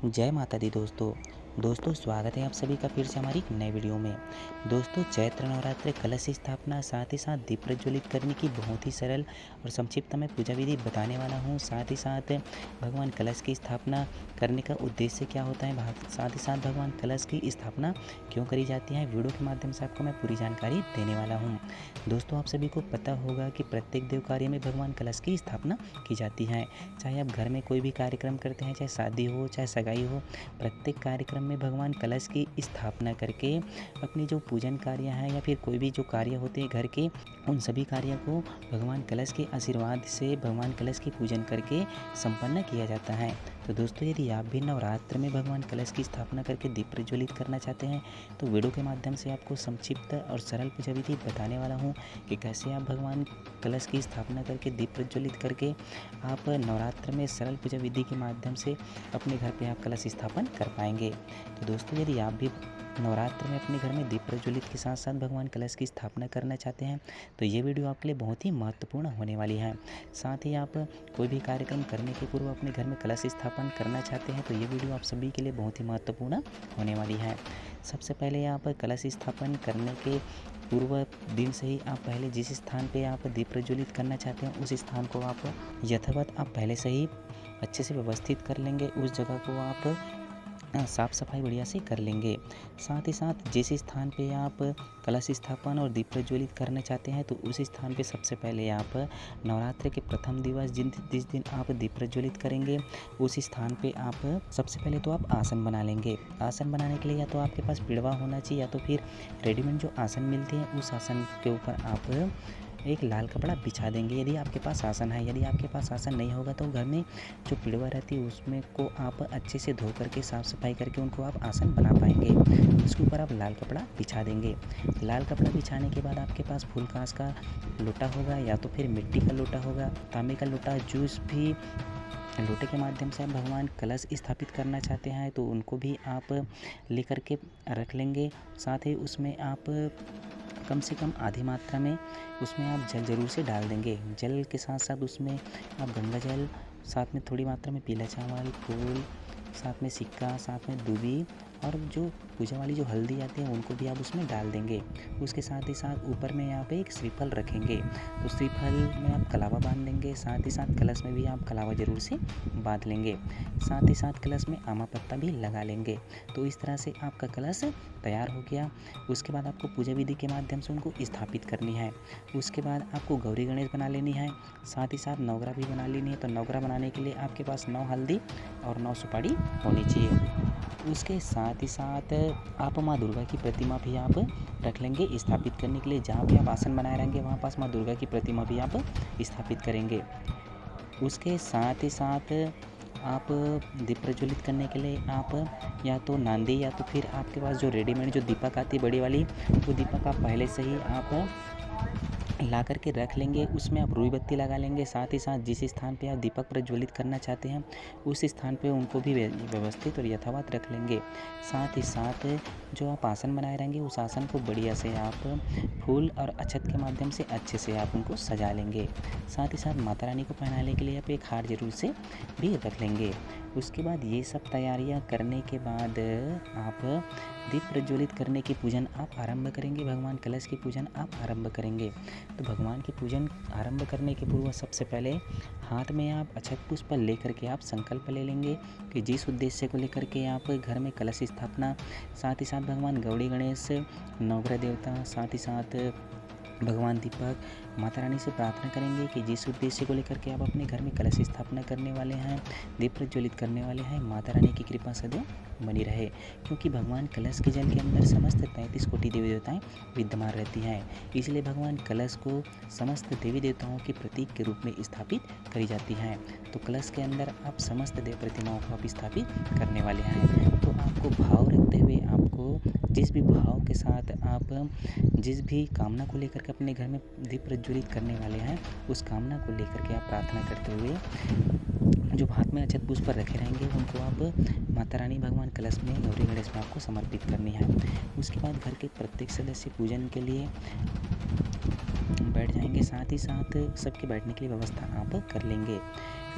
जय माता दी दोस्तों स्वागत है आप सभी का फिर से हमारी एक नए वीडियो में। दोस्तों चैत्र नवरात्र कलश स्थापना साथ ही साथ दीप प्रज्वलित करने की बहुत ही सरल और संक्षिप्त में पूजा विधि बताने वाला हूँ। साथ ही साथ भगवान कलश की स्थापना करने का उद्देश्य क्या होता है, साथ ही साथ भगवान कलश की स्थापना क्यों करी जाती है, वीडियो के माध्यम से आपको मैं पूरी जानकारी देने वाला हूँ। दोस्तों आप सभी को पता होगा कि प्रत्येक देव कार्य में भगवान कलश की स्थापना की जाती है। चाहे आप घर में कोई भी कार्यक्रम करते हैं, चाहे शादी हो चाहे सगाई हो, प्रत्येक कार्यक्रम में भगवान कलश की स्थापना करके अपनी जो पूजन कार्य है या फिर कोई भी जो कार्य होते हैं घर के, उन सभी कार्यों को भगवान कलश के आशीर्वाद से भगवान कलश की पूजन करके संपन्न किया जाता है। तो दोस्तों यदि आप भी नवरात्र में भगवान कलश की स्थापना करके दीप प्रज्वलित करना चाहते हैं तो वीडियो के माध्यम से आपको संक्षिप्त और सरल पूजा विधि बताने वाला हूँ कि कैसे आप भगवान कलश की स्थापना करके दीप प्रज्वलित करके आप नवरात्र में सरल पूजा विधि के माध्यम से अपने घर पे आप कलश स्थापन कर पाएंगे। तो दोस्तों यदि आप भी नवरात्र में अपने घर में दीप प्रज्वलित के साथ साथ भगवान कलश की स्थापना करना चाहते हैं तो ये वीडियो आपके लिए बहुत ही महत्वपूर्ण होने वाली है। साथ ही आप कोई भी कार्यक्रम करने के पूर्व अपने घर में कलश स्थापन करना चाहते हैं तो ये वीडियो आप सभी के लिए बहुत ही महत्वपूर्ण होने वाली है। सबसे पहले आप कलश स्थापन करने के पूर्व दिन से ही आप पहले जिस स्थान पे आप दीप प्रज्वलित करना चाहते हैं उस स्थान को आप यथावत आप पहले से ही अच्छे से व्यवस्थित कर लेंगे। उस जगह को आप साफ़ सफाई बढ़िया से कर लेंगे। साथ ही साथ जिस स्थान पे आप कलश स्थापन और दीप प्रज्वलित करना चाहते हैं तो उस स्थान पे सबसे पहले आप नवरात्र के प्रथम दिवस जिस दिन आप दीप प्रज्वलित करेंगे उस स्थान पे आप सबसे पहले तो आप आसन बना लेंगे। आसन बनाने के लिए या तो आपके पास पिड़वा होना चाहिए या तो फिर रेडीमेड जो आसन मिलते हैं उस आसन के ऊपर आप एक लाल कपड़ा बिछा देंगे यदि आपके पास आसन है। यदि आपके पास आसन नहीं होगा तो घर में जो पिड़वा रहती है उसमें को आप अच्छे से धो करके साफ़ सफाई करके उनको आप आसन बना पाएंगे। उसके ऊपर आप लाल कपड़ा बिछा देंगे। लाल कपड़ा बिछाने के बाद आपके पास फूल कांस का लोटा होगा या तो फिर मिट्टी का लोटा होगा, तांबे का लोटा, जूस भी लोटे के माध्यम से आप भगवान कलश स्थापित करना चाहते हैं तो उनको भी आप लेकर के रख लेंगे। साथ ही उसमें आप कम से कम आधी मात्रा में उसमें आप जल ज़रूर से डाल देंगे। जल के साथ साथ उसमें आप गंगा जल, साथ में थोड़ी मात्रा में पीला चावल, फूल, साथ में सिक्का, साथ में दूबी और जो पूजा वाली जो हल्दी आती है उनको भी आप उसमें डाल देंगे। उसके साथ ही साथ ऊपर में यहाँ पे एक श्रीफल रखेंगे तो श्रीफल में आप कलावा बांध लेंगे। साथ ही साथ कलश में भी आप कलावा ज़रूर से बांध लेंगे। साथ ही साथ कलश में आमा पत्ता भी लगा लेंगे। तो इस तरह से आपका कलश तैयार हो गया। उसके बाद आपको पूजा विधि के माध्यम से उनको स्थापित करनी है। उसके बाद आपको गौरी गणेश बना लेनी है। साथ ही साथ नवग्रह भी बना लेनी है। तो नवग्रह बनाने के लिए आपके पास 9 हल्दी और 9 सुपारी होनी चाहिए। उसके साथ ही साथ आप माँ दुर्गा की प्रतिमा भी आप रख लेंगे स्थापित करने के लिए। जहाँ भी आप आसन बनाए रहेंगे वहाँ पास माँ दुर्गा की प्रतिमा भी आप स्थापित करेंगे। उसके साथ ही साथ आप दीप प्रज्वलित करने के लिए आप या तो नांदी या तो फिर आपके पास जो रेडीमेड जो दीपक आती है बड़ी वाली, वो दीपक आप पहले से ही आप ला करके रख लेंगे। उसमें आप रुई बत्ती लगा लेंगे। साथ ही साथ जिस स्थान पे आप दीपक प्रज्वलित करना चाहते हैं उस स्थान पे उनको भी व्यवस्थित और यथावत रख लेंगे। साथ ही साथ जो आप आसन बनाए रहेंगे उस आसन को बढ़िया से आप फूल और अक्षत के माध्यम से अच्छे से आप उनको सजा लेंगे। साथ ही साथ माता रानी को पहनाने के लिए आप एक हार जरूर से भी रख लेंगे। उसके बाद ये सब तैयारियां करने के बाद आप दीप प्रज्वलित करने की पूजन आप आरंभ करेंगे। भगवान कलश की पूजन आप आरंभ करेंगे। तो भगवान की पूजन आरंभ करने के पूर्व सबसे पहले हाथ में आप अक्षत पुष्प लेकर के आप संकल्प ले लेंगे कि जिस उद्देश्य को लेकर के आप घर में कलश स्थापना, साथ ही साथ भगवान गौरी गणेश, नवग्रह देवता, साथ ही साथ भगवान दीपक, माता रानी से प्रार्थना करेंगे कि जिस उद्देश्य को लेकर के आप अपने घर में कलश स्थापना करने वाले हैं, दीप प्रज्वलित करने वाले हैं, माता रानी की कृपा सदैव बनी रहे। क्योंकि भगवान कलश के जल के अंदर समस्त 33 कोटि देवी देवताएं विद्यमान रहती हैं, इसलिए भगवान कलश को समस्त देवी देवताओं के प्रतीक के रूप में स्थापित करी जाती हैं। तो कलश के अंदर आप समस्त देव प्रतिमाओं को आप स्थापित करने वाले हैं। तो आपको भाव रखते हुए, आपको जिस भी भाव के साथ आप जिस भी कामना को लेकर के अपने घर में दीप प्रज्वलित करने वाले हैं उस कामना को लेकर के आप प्रार्थना करते हुए जो हाथ में अक्षत पुष्प रखे रहेंगे उनको आप माता रानी, भगवान कलश में, गौरी गणेश में आपको समर्पित करनी है। उसके बाद घर के प्रत्येक सदस्य पूजन के लिए बैठ जाएंगे। साथ ही साथ सबके बैठने के लिए व्यवस्था आप कर लेंगे।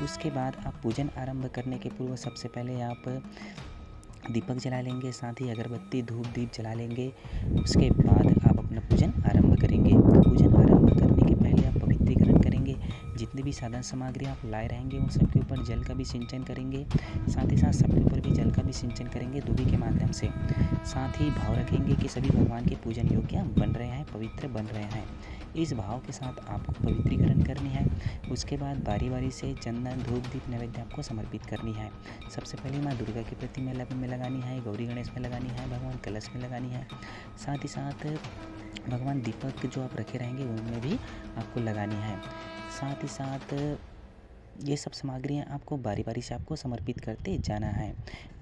उसके बाद आप पूजन आरंभ करने के पूर्व सबसे पहले आप दीपक जला लेंगे, साथ ही अगरबत्ती धूप दीप जला लेंगे। उसके बाद आप अपना पूजन आरंभ करेंगे। पूजन आरंभ करने के पहले आप पवित्रीकरण करेंगे। जितनी भी साधन सामग्री आप लाए रहेंगे उन सबके ऊपर जल का भी सिंचन करेंगे। साथ ही साथ सबके ऊपर भी जल का भी सिंचन करेंगे दूबी के माध्यम से। साथ ही भाव रखेंगे कि सभी भगवान के पूजन योग्य बन रहे हैं, पवित्र बन रहे हैं। इस भाव के साथ आपको पवित्रीकरण करनी है। उसके बाद बारी बारी से चंदन धूप दीप नैवेद्य आपको समर्पित करनी है। सबसे पहले माँ दुर्गा की प्रतिमा में लगानी है, गौरी गणेश में लगानी है, भगवान कलश में लगानी है। साथ ही साथ भगवान दीपक जो आप रखे रहेंगे उनमें भी आपको लगानी है। साथ ही साथ ये सब सामग्रियाँ आपको बारी बारी से आपको समर्पित करते जाना है।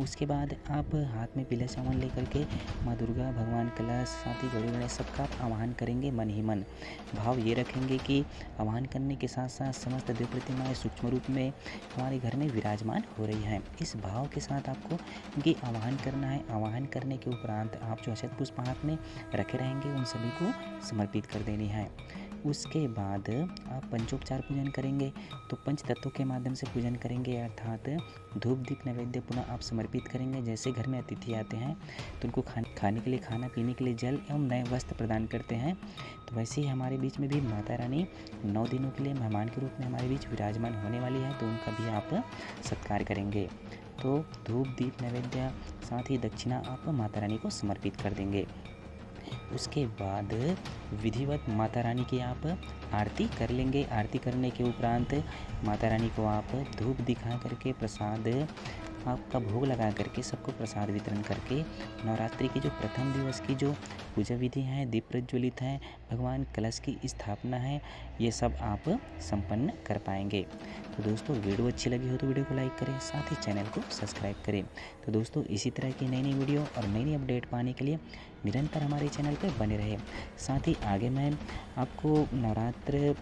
उसके बाद आप हाथ में पीला चावल लेकर के माँ दुर्गा, भगवान कलश, साथ ही गौरी गणेश सबका आप आवाहन करेंगे मन ही मन। भाव ये रखेंगे कि आवाहन करने के साथ साथ समस्त देव प्रतिमाएँ सूक्ष्म रूप में हमारे घर में विराजमान हो रही हैं। इस भाव के साथ आपको इनकी आवाहन करना है। आवाहन करने के उपरांत आप जो अक्षत पुष्प हाथ में रखे रहेंगे उन सभी को समर्पित कर देनी है। उसके बाद आप पंचोपचार पूजन करेंगे, तो पंच तत्वों के माध्यम से पूजन करेंगे, अर्थात धूप दीप नैवेद्य पुनः आप समर्पित करेंगे। जैसे घर में अतिथि आते हैं तो उनको खाने के लिए खाना, पीने के लिए जल एवं नए वस्त्र प्रदान करते हैं, तो वैसे ही हमारे बीच में भी माता रानी 9 दिनों के लिए मेहमान के रूप में हमारे बीच विराजमान होने वाली है, तो उनका भी आप सत्कार करेंगे। तो धूप दीप नैवेद्य साथ ही दक्षिणा आप माता रानी को समर्पित कर देंगे। उसके बाद विधिवत माता रानी की आप आरती कर लेंगे। आरती करने के उपरांत माता रानी को आप धूप दिखा करके प्रसाद आपका भोग लगा करके सबको प्रसाद वितरण करके नवरात्रि के जो प्रथम दिवस की जो पूजा विधि है, दीप प्रज्वलित है, भगवान कलश की स्थापना है, ये सब आप संपन्न कर पाएंगे। तो दोस्तों वीडियो अच्छी लगी हो तो वीडियो को लाइक करें, साथ ही चैनल को सब्सक्राइब करें। तो दोस्तों इसी तरह की नई नई वीडियो और नई नई अपडेट पाने के लिए निरंतर हमारे चैनल पर बने रहे। साथ ही आगे मैं आपको नवरात्र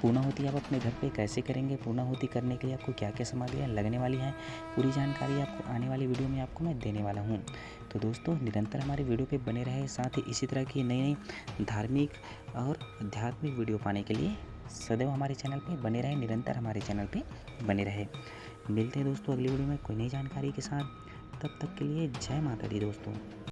पूर्णाहुति आप अपने घर पे कैसे करेंगे, पूर्णाहुति करने के लिए आपको क्या क्या सामग्रियाँ लगने वाली हैं, पूरी जानकारी आपको आने वाली वीडियो में आपको मैं देने वाला हूँ। तो दोस्तों निरंतर हमारे वीडियो पे बने रहे। साथ ही इसी तरह की नई नई धार्मिक और आध्यात्मिक वीडियो पाने के लिए सदैव हमारे चैनल पे बने रहे, निरंतर हमारे चैनल पे बने रहे। मिलते हैं दोस्तों अगली वीडियो में कोई नई जानकारी के साथ। तब तक के लिए जय माता दी दोस्तों।